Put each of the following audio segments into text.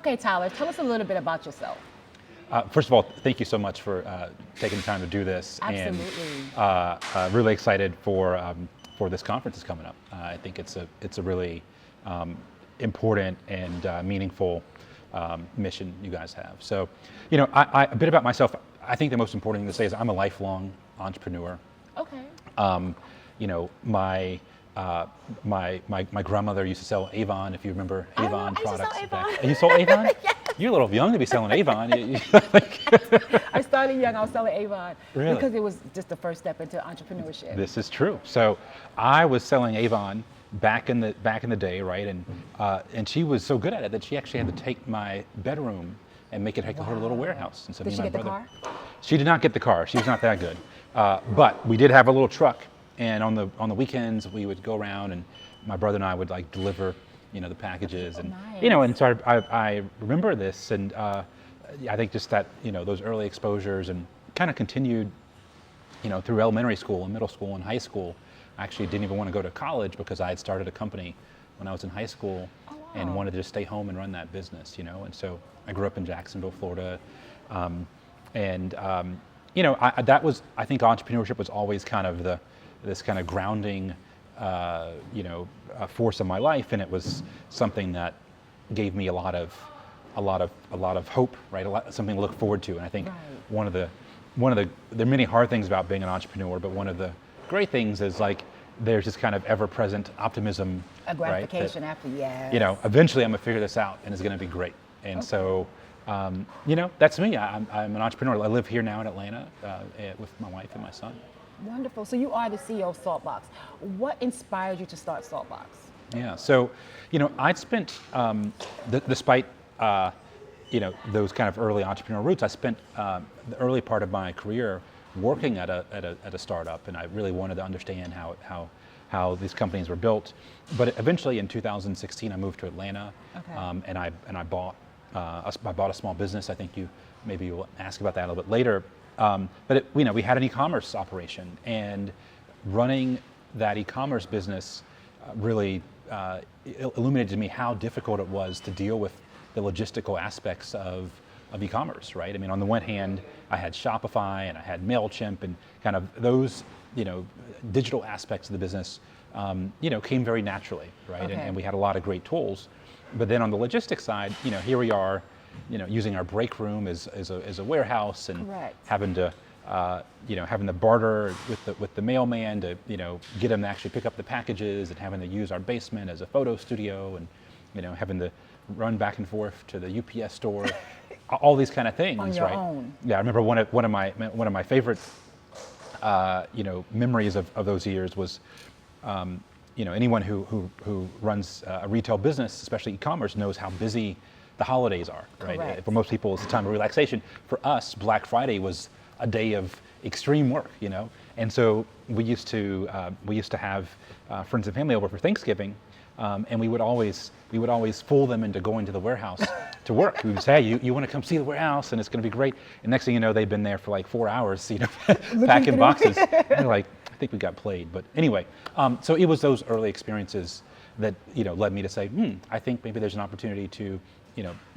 Okay, Tyler, tell us a little bit about yourself. First of all, thank you so much for taking the time to do this. Absolutely. And really excited for this conference that's coming up. I think it's a really important and meaningful mission you guys have. So, a bit about myself. I think the most important thing to say is I'm a lifelong entrepreneur. Okay. My grandmother used to sell Avon, if you remember Avon products. I used to sell Avon. You sold Avon? Yes. You're a little young to be selling Avon. I started young, I was selling Avon. Really? Because it was just the first step into entrepreneurship. This is true. So I was selling Avon back in the day, right? And she was so good at it that she actually had to take my bedroom and make it like her little warehouse. And so Did me she and get my the brother, car? She did not get the car. She was not that good. But we did have a little truck, and on the weekends we would go around, and my brother and I would like deliver, the packages, and nice. and so I remember this, and I think just that those early exposures and kind of continued, through elementary school and middle school and high school. I actually didn't even want to go to college because I had started a company when I was in high school. Oh, wow. And wanted to just stay home and run that business, and so I grew up in Jacksonville, Florida, that was, I think entrepreneurship was always kind of this kind of grounding, force in my life, and it was something that gave me a lot of hope, right? Something to look forward to, and I think one of the there are many hard things about being an entrepreneur, but one of the great things is like there's this kind of ever-present optimism, a gratification right? after, yes. Eventually I'm gonna figure this out and it's gonna be great. And so, that's me. I'm an entrepreneur. I live here now in Atlanta with my wife and my son. Wonderful. So you are the CEO of Saltbox. What inspired you to start Saltbox? Yeah. So, I'd spent, despite those kind of early entrepreneurial roots, I spent the early part of my career working at a startup, and I really wanted to understand how these companies were built. But eventually, in 2016, I moved to Atlanta, and I bought a small business. I think maybe you'll ask about that a little bit later. But we had an e-commerce operation, and running that e-commerce business really illuminated to me how difficult it was to deal with the logistical aspects of e-commerce, right? I mean, on the one hand, I had Shopify and I had MailChimp, and kind of those, digital aspects of the business, came very naturally, right? Okay. And we had a lot of great tools. But then on the logistics side, here we are, using our break room as a warehouse, and having to, having to barter with the mailman to, get him to actually pick up the packages, and having to use our basement as a photo studio, and having to run back and forth to the UPS store, all these kind of things, on your right? own. Yeah, I remember one of my favorite, memories of those years was, anyone who runs a retail business, especially e-commerce, knows how busy the holidays are, right? Correct. For most people, it's a time of relaxation. For us, Black Friday was a day of extreme work, and so we used to have friends and family over for Thanksgiving. And we would always fool them into going to the warehouse to work. We would say, hey, you want to come see the warehouse, and it's going to be great. And next thing you know, they've been there for like 4 hours, packing boxes. And they're like, I think we got played. But anyway, so it was those early experiences that led me to say, I think maybe there's an opportunity to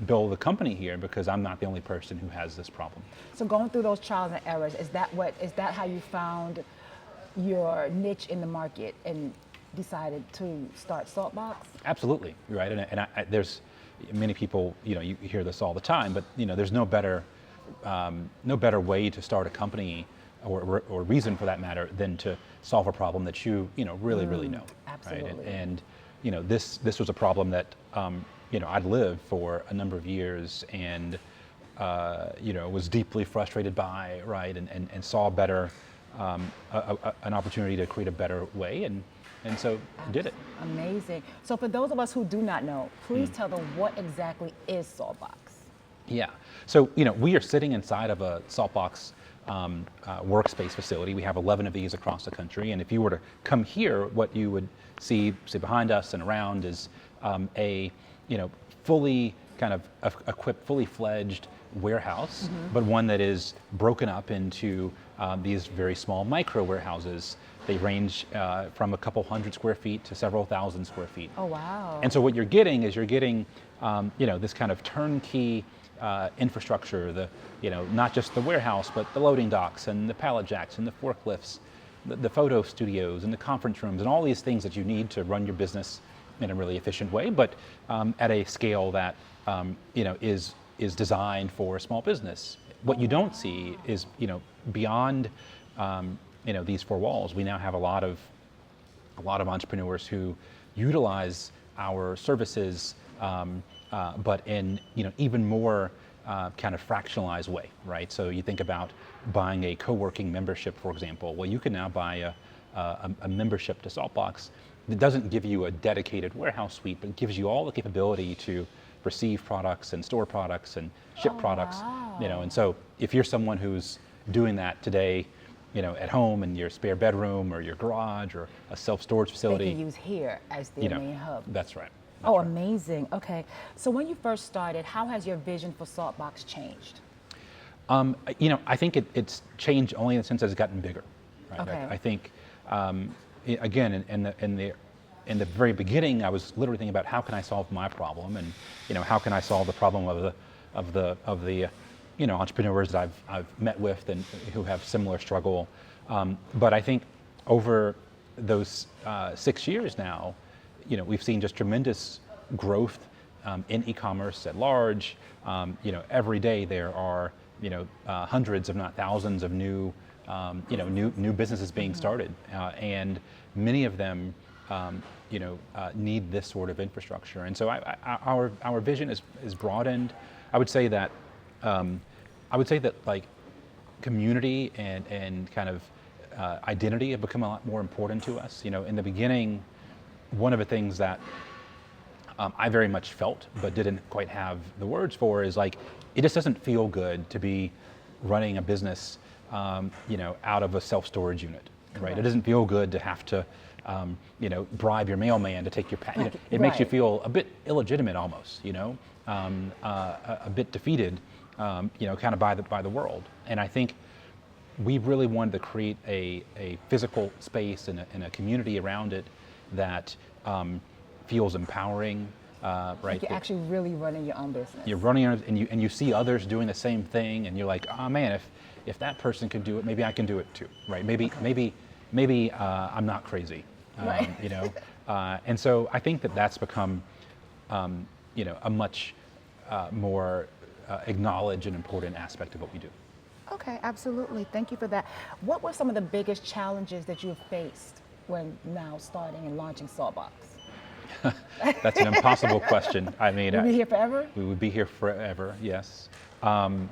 build a company here, because I'm not the only person who has this problem. So going through those trials and errors, is that how you found your niche in the market and decided to start Saltbox? Absolutely, right. And there's many people, you hear this all the time, but there's no better way to start a company, or reason for that matter, than to solve a problem that you really know. Absolutely. Right? And this was a problem that I'd lived for a number of years, and was deeply frustrated by, right, and saw better an opportunity to create a better way, and so did it. Amazing. So for those of us who do not know, please tell them what exactly is Saltbox. Yeah. So we are sitting inside of a Saltbox workspace facility. We have 11 of these across the country, and if you were to come here, what you would see behind us and around is a fully kind of equipped, fully fledged warehouse, but one that is broken up into these very small micro warehouses. They range from a couple hundred square feet to several thousand square feet. Oh, wow. And so what you're getting is this kind of turnkey infrastructure, not just the warehouse, but the loading docks and the pallet jacks and the forklifts, the photo studios and the conference rooms and all these things that you need to run your business in a really efficient way, but at a scale that is designed for a small business. What you don't see is beyond these four walls. We now have a lot of entrepreneurs who utilize our services, but in even more kind of fractionalized way, right? So you think about buying a co-working membership, for example. Well, you can now buy a membership to Saltbox that doesn't give you a dedicated warehouse suite, but gives you all the capability to receive products and store products and ship products. Wow. And so if you're someone who's doing that today, at home in your spare bedroom or your garage or a self-storage facility, They can use here as their main hub. That's right. Oh, amazing. Okay. So when you first started, how has your vision for Saltbox changed? I think it's changed only in the sense that it's gotten bigger. Right? Okay. I think, again, in the very beginning, I was literally thinking about how can I solve my problem, and how can I solve the problem of the entrepreneurs that I've met with and who have similar struggle. But I think over those 6 years now, we've seen just tremendous growth in e-commerce at large. Every day there are hundreds, if not thousands, of new businesses being started, and many of them need this sort of infrastructure. And so our vision is broadened. I would say that like community and kind of identity have become a lot more important to us. In the beginning, one of the things that I very much felt but didn't quite have the words for is like, it just doesn't feel good to be running a business out of a self-storage unit, right? Correct. It doesn't feel good to have to bribe your mailman to take your it makes you Right. feel a bit illegitimate almost, a bit defeated, kind of by the world. And I think we really wanted to create a physical space and a community around it that feels empowering, right? Like you're actually really running your own business. You're running and you see others doing the same thing, and you're like, oh man, if that person could do it, maybe I can do it too, right? Maybe I'm not crazy, Right. And so I think that's become, a much more acknowledged and important aspect of what we do. Okay, absolutely. Thank you for that. What were some of the biggest challenges that you have faced when now starting and launching Saltbox? That's an impossible question. I mean, You'll be here forever? we would be here forever. Yes. Look,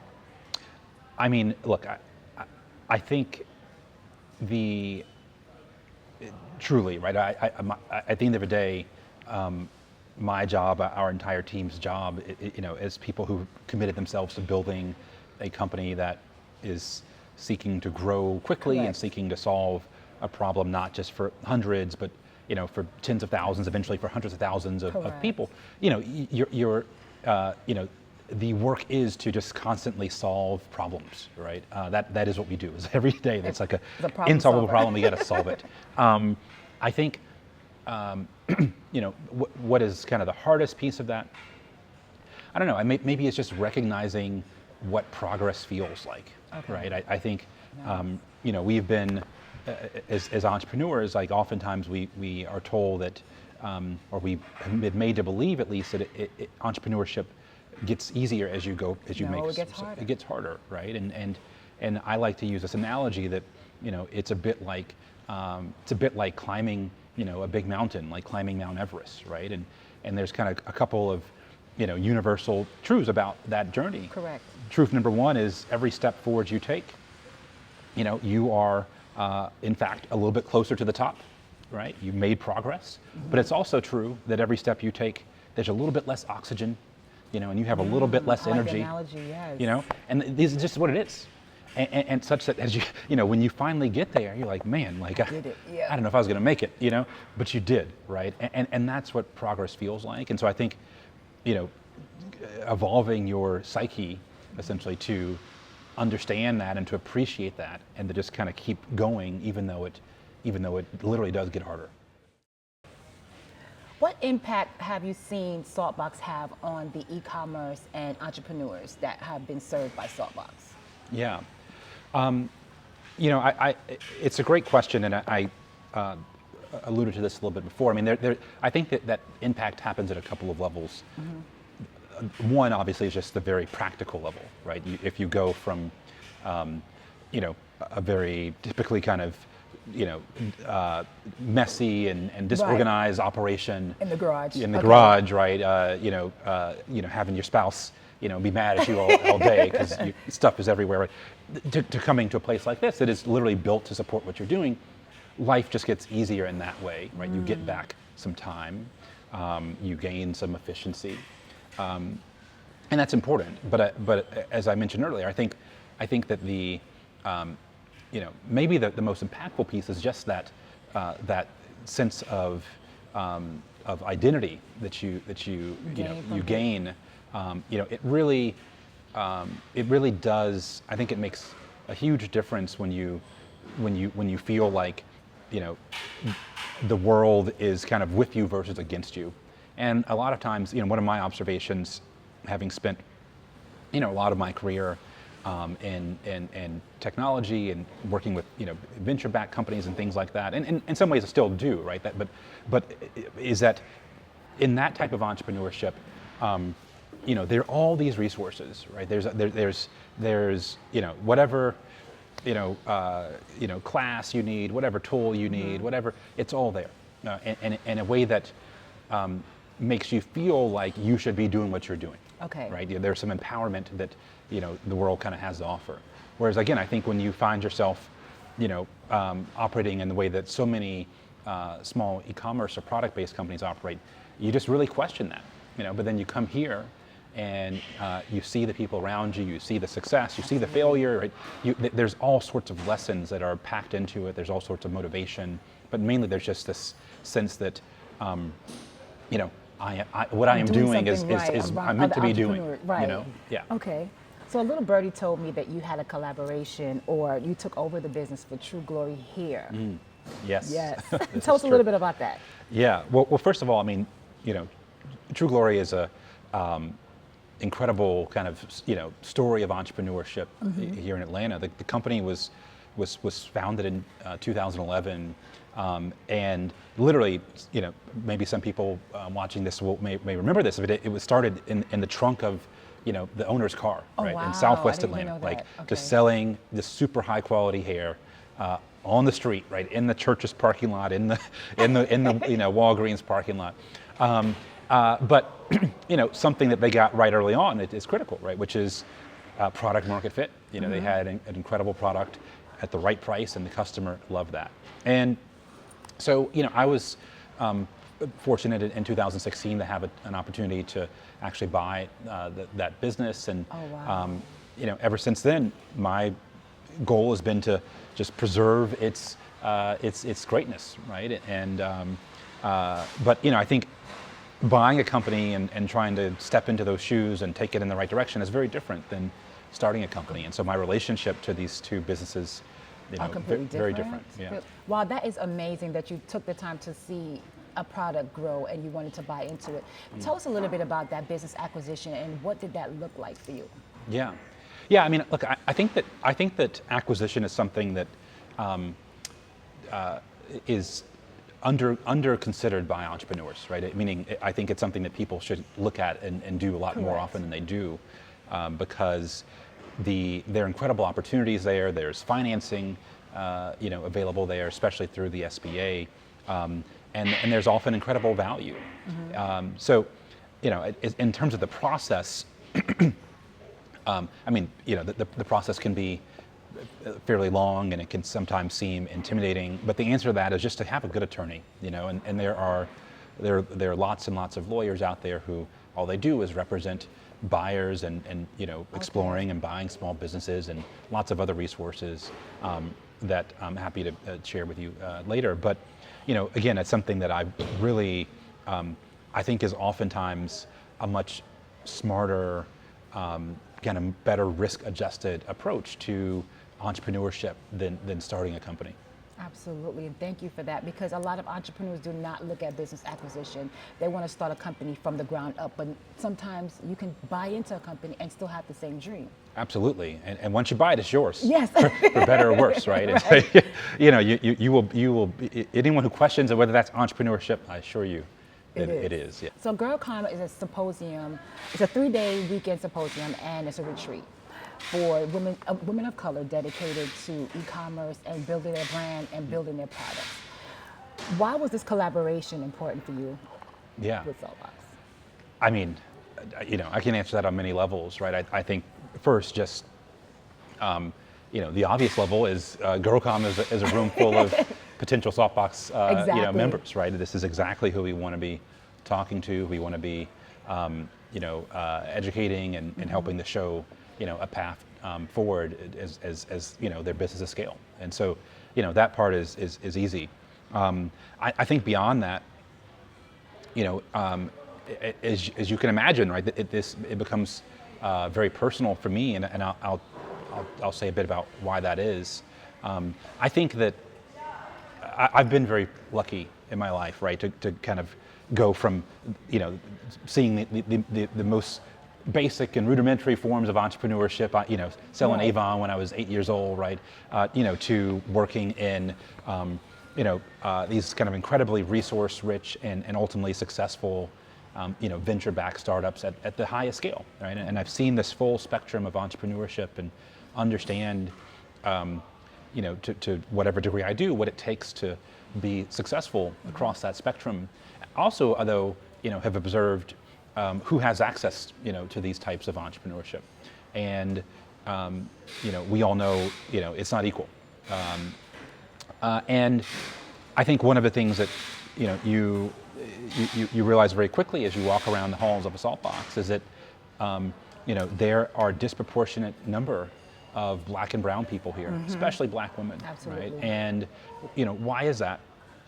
I think truly, right? At the end of the day, my job, our entire team's job, as people who committed themselves to building a company that is seeking to grow quickly and Correct. seeking to solve a problem not just for hundreds, but for tens of thousands, eventually for hundreds of thousands of Correct. people. The work is to just constantly solve problems, right? That is what we do. Is every day that's like It's a problem insolvable solver. problem. We got to solve it. I think what is kind of the hardest piece of that? I don't know. Maybe it's just recognizing what progress feels like, Okay. right? I think we've been as entrepreneurs, like oftentimes we are told that, or we have been made to believe at least that entrepreneurship gets easier as you go, as you No, make it gets harder. It gets harder, right? And I like to use this analogy that it's a bit like climbing a big mountain, like climbing Mount Everest, right? And there's kind of a couple of universal truths about that journey. Correct. Truth number one is every step forward you take, you are in fact a little bit closer to the top, right? You've made progress. Mm-hmm. But it's also true that every step you take, there's a little bit less oxygen, and you have a little bit less I like the energy. analogy, yes. And this is just what it is. And such that as when you finally get there, you're like, man, like did it, yeah. I don't know if I was going to make it, but you did, right? And that's what progress feels like. And so I think, evolving your psyche essentially to understand that and to appreciate that and to just kind of keep going even though it literally does get harder. What impact have you seen Saltbox have on the e-commerce and entrepreneurs that have been served by Saltbox? Yeah. It's a great question, and I alluded to this a little bit before. I mean, I think that impact happens at a couple of levels. Mm-hmm. One, obviously, is just the very practical level, right? If you go from, a very typically kind of, messy and disorganized operation in the garage. Garage, right? Having your spouse, be mad at you all day because stuff is everywhere. Right? To coming to a place like this that is literally built to support what you're doing, life just gets easier in that way, right? You get back some time, you gain some efficiency, and that's important. But as I mentioned earlier, I think that the maybe the most impactful piece is just that sense of identity that you gain. It really does. I think it makes a huge difference when you feel like the world is kind of with you versus against you. And a lot of times, one of my observations, having spent a lot of my career in technology and working with venture-backed companies and things like that, and in some ways I still do, right? But is that in that type of entrepreneurship, there are all these resources, right? There's whatever class you need, whatever tool you need, whatever, it's all there, and in a way that makes you feel like you should be doing what you're doing. Okay. Right. There's some empowerment that the world kind of has to offer. Whereas again, I think when you find yourself, operating in the way that so many small e-commerce or product-based companies operate, you just really question that. But then you come here, and you see the people around you, you see the success, you see the failure. Right? There's all sorts of lessons that are packed into it. There's all sorts of motivation, but mainly there's just this sense that, what I am doing is I'm meant to be doing. Right. Yeah. Okay. So a little birdie told me that you had a collaboration, or you took over the business for True Glory here. Yes. Yes. Tell us a little bit about that. Yeah. Well, first of all, I mean, True Glory is a incredible kind of story of entrepreneurship here in Atlanta. The company was founded in 2011, and literally, maybe some people watching this may remember this. But it was started in the trunk of the owner's car, right, wow. in Southwest I didn't Atlanta, know like that. just selling this super high quality hair on the street, right, in the church's parking lot, in the Walgreens parking lot. But something that they got right early on is critical, right? Which is product market fit. They had an incredible product at the right price, and the customer loved that. And so I was fortunate in 2016 to have an opportunity to actually buy that business, and ever since then, my goal has been to just preserve its greatness, right? And but I think buying a company and trying to step into those shoes and take it in the right direction is very different than starting a company. And so my relationship to these two businesses, are completely very different. Yeah. Wow, that is amazing that you took the time to see a product grow and you wanted to buy into it. Tell us a little bit about that business acquisition and what did that look like for you? Yeah. I mean, look, I think that acquisition is something that is under considered by entrepreneurs, right? Meaning, I think it's something that people should look at and do a lot more often than they do, because there are incredible opportunities there. There's financing, available there, especially through the SBA, and there's often incredible value. So, in terms of the process, I mean, the process can be fairly long, and it can sometimes seem intimidating. But the answer to that is just to have a good attorney, and there are lots and lots of lawyers out there who all they do is represent buyers and exploring and buying small businesses, and lots of other resources that I'm happy to share with you later. But again, it's something that I really I think is oftentimes a much smarter kind of better risk-adjusted approach to entrepreneurship than starting a company. Absolutely, and thank you for that, because a lot of entrepreneurs do not look at business acquisition. They want to start a company from the ground up, but sometimes you can buy into a company and still have the same dream. Absolutely, and once you buy it, it's yours. Yes. For better or worse, right? Right. It's, you will anyone who questions whether that's entrepreneurship, I assure you, it is. Yeah. So GirlCom is a symposium. It's a 3-day weekend symposium, and it's a retreat for women of color dedicated to e-commerce and building their brand and building their products. Why was this collaboration important for you Yeah. with Saltbox? I mean, I can answer that on many levels, right? I think first, just the obvious level is GirlCom is a room full of potential Saltbox Exactly. members, right? This is exactly who we want to be talking to. We want to be educating and helping to show a path forward as their business scale. And so that part is easy. I think beyond that, as you can imagine, right, it becomes very personal for me, and I'll say a bit about why that is. I think that I've been very lucky in my life, right, to kind of go from seeing the most basic and rudimentary forms of entrepreneurship, selling Right. Avon when I was 8 years old, right, to working in these kind of incredibly resource-rich and ultimately successful venture-backed startups at the highest scale, right? And I've seen this full spectrum of entrepreneurship and understand, to whatever degree I do, what it takes to be successful across that spectrum. Also, though, have observed who has access, to these types of entrepreneurship, and we all know, it's not equal. And I think one of the things that you realize very quickly as you walk around the halls of a Saltbox is that there are a disproportionate number of Black and brown people here, especially Black women. Absolutely. Right? And why is that?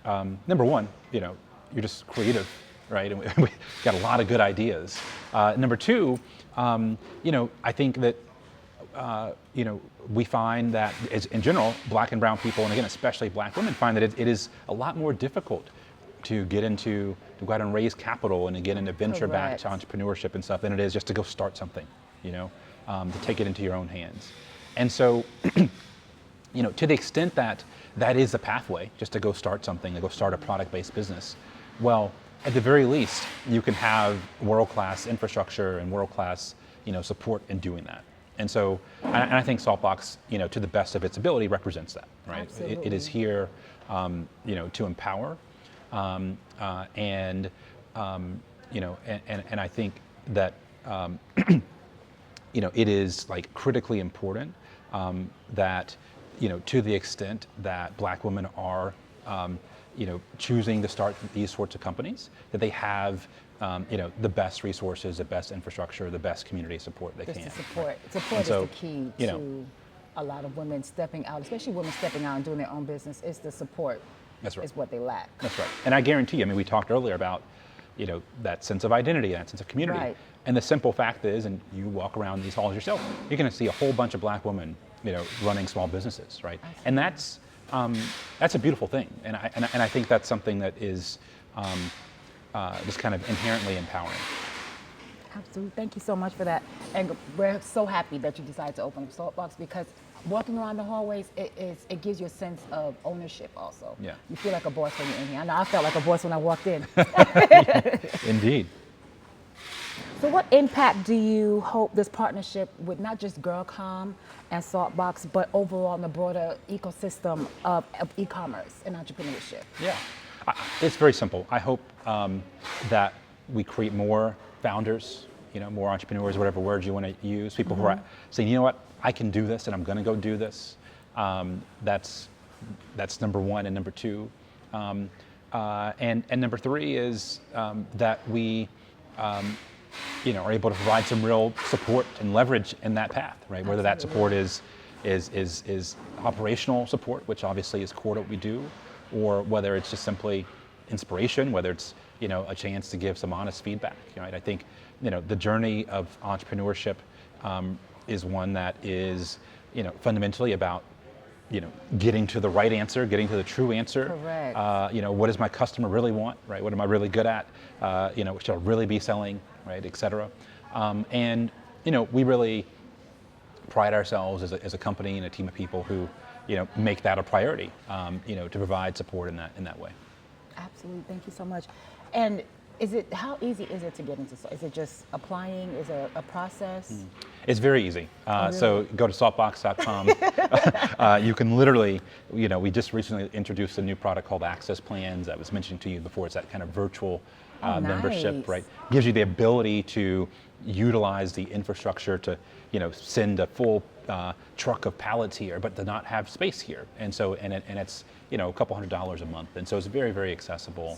Number one, you're just creative, right? And we got a lot of good ideas. Number two, I think that we find that, in general, Black and brown people, and again, especially Black women, find that it is a lot more difficult to go out and raise capital and to get into venture-backed Correct. entrepreneurship and stuff than it is just to go start something, to take it into your own hands. And so, to the extent that that is the pathway, just to go start something, to go start a product-based business, well, at the very least, you can have world-class infrastructure and world-class, support in doing that. And so, and I think Saltbox, to the best of its ability, represents that, right? It is here, to empower, and I think that it is like critically important that to the extent that Black women are choosing to start these sorts of companies, that they have the best resources, the best infrastructure, the best community support they can. Just the support. Right? Support So, is the key to a lot of women stepping out, especially women stepping out and doing their own business. It's the support. That's right. Is what they lack. That's right. And I guarantee you, we talked earlier about, that sense of identity, that sense of community. Right. And the simple fact is, and you walk around these halls yourself, you're going to see a whole bunch of Black women, running small businesses, right? Absolutely. And that's a beautiful thing. And I think that's something that is just kind of inherently empowering. Absolutely. Thank you so much for that. And we're so happy that you decided to open up Saltbox, because walking around the hallways, it gives you a sense of ownership also. Yeah. You feel like a boss when you're in here. I know I felt like a boss when I walked in. Indeed. So what impact do you hope this partnership with not just GirlCom and Saltbox, but overall in the broader ecosystem of e-commerce and entrepreneurship? Yeah. It's very simple. I hope that we create more founders, more entrepreneurs, whatever words you want to use, people who are saying, you know what, I can do this and I'm going to go do this. That's number one. And number two, and number three is that we are able to provide some real support and leverage in that path, right? Whether that support is operational support, which obviously is core to what we do, or whether it's just simply inspiration, whether it's a chance to give some honest feedback. Right? I think the journey of entrepreneurship is one that is, fundamentally about, getting to the right answer, getting to the true answer. Correct. What does my customer really want, right? What am I really good at? Should I really be selling, right, et cetera. And we really pride ourselves as a company and a team of people who, make that a priority, to provide support in that way. Absolutely. Thank you so much. And how easy is it to get into? Is it just applying? Is it a process? It's very easy. So go to saltbox.com. You can literally, we just recently introduced a new product called Access Plans. I was mentioning to you before. It's that kind of virtual membership, nice. right? Gives you the ability to utilize the infrastructure to, send a full truck of pallets here, but to not have space here. And so, it's, a couple $100s a month. And so it's very, very accessible.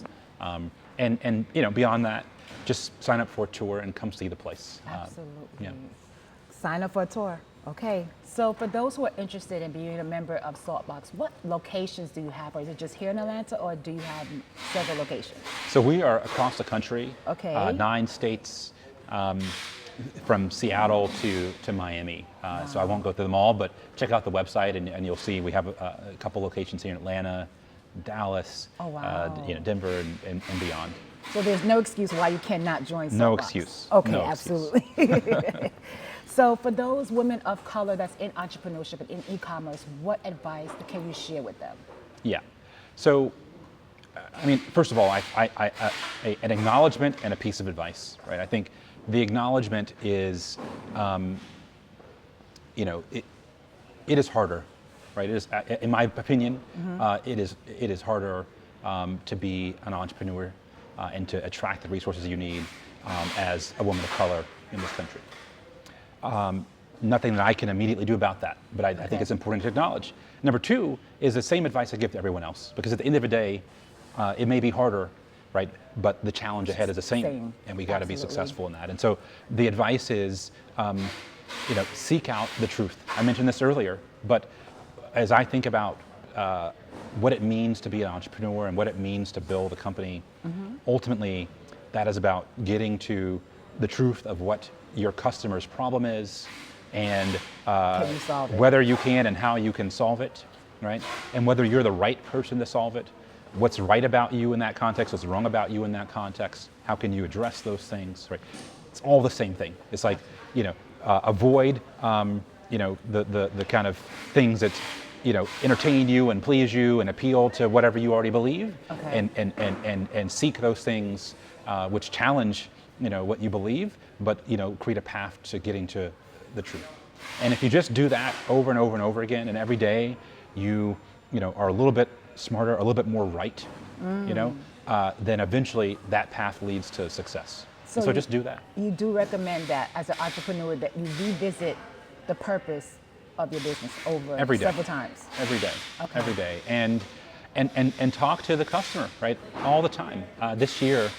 And beyond that, just sign up for a tour and come see the place. Absolutely. Sign up for a tour. Okay. So for those who are interested in being a member of Saltbox, what locations do you have? Or is it just here in Atlanta, or do you have several locations? So we are across the country. Okay. 9 states, from Seattle to Miami. So I won't go through them all, but check out the website and you'll see we have a couple locations here in Atlanta, Dallas, Oh, wow. Denver, and beyond. So there's no excuse why you cannot join Saltbox. No excuse. Okay, No absolutely. So for those women of color that's in entrepreneurship and in e-commerce, what advice can you share with them? Yeah. So, first of all, an acknowledgement and a piece of advice, right? I think the acknowledgement is, it is harder, right? It is, in my opinion, it is harder to be an entrepreneur and to attract the resources you need as a woman of color in this country. Nothing that I can immediately do about that, but I think it's important to acknowledge. Number 2 is the same advice I give to everyone else, because at the end of the day, it may be harder, right? But the challenge ahead is the same. And we got to be successful in that. And so the advice is, seek out the truth. I mentioned this earlier, but as I think about what it means to be an entrepreneur and what it means to build a company, ultimately, that is about getting to the truth of what your customer's problem is, and Can you solve it? whether you can and how you can solve it, right? And whether you're the right person to solve it, what's right about you in that context, what's wrong about you in that context, how can you address those things, right? It's all the same thing. It's like, avoid, the kind of things that, entertain you and please you and appeal to whatever you already believe, and seek those things which challenge, what you believe, but, create a path to getting to the truth. And if you just do that over and over and over again, and every day you are a little bit smarter, a little bit more right, then eventually that path leads to success. So just do that. You do recommend that as an entrepreneur that you revisit the purpose of your business over several times. Every day. Okay. Every day. And talk to the customer, right? All the time. This year,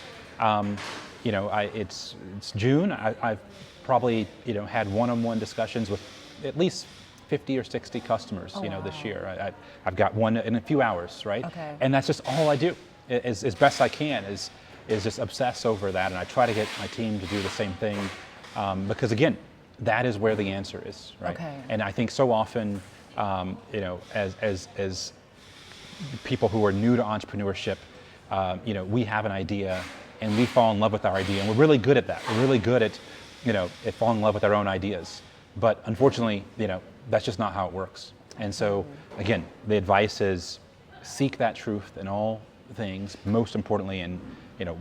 it's June. I've probably had one-on-one discussions with at least 50 or 60 customers, this year. I've got one in a few hours, right? Okay. And that's just all I do, as best I can, is just obsess over that, and I try to get my team to do the same thing, because again, that is where the answer is, right? Okay. And I think so often, as people who are new to entrepreneurship, we have an idea and we fall in love with our idea, and we're really good at that. We're really good at, at falling in love with our own ideas. But unfortunately, that's just not how it works. And so, again, the advice is seek that truth in all things, most importantly in,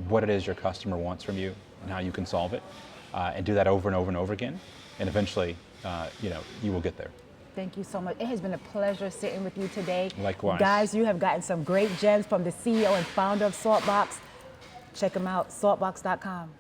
what it is your customer wants from you and how you can solve it, and do that over and over and over again. And eventually, you will get there. Thank you so much. It has been a pleasure sitting with you today. Likewise. Guys, you have gotten some great gems from the CEO and founder of Saltbox. Check them out, saltbox.com.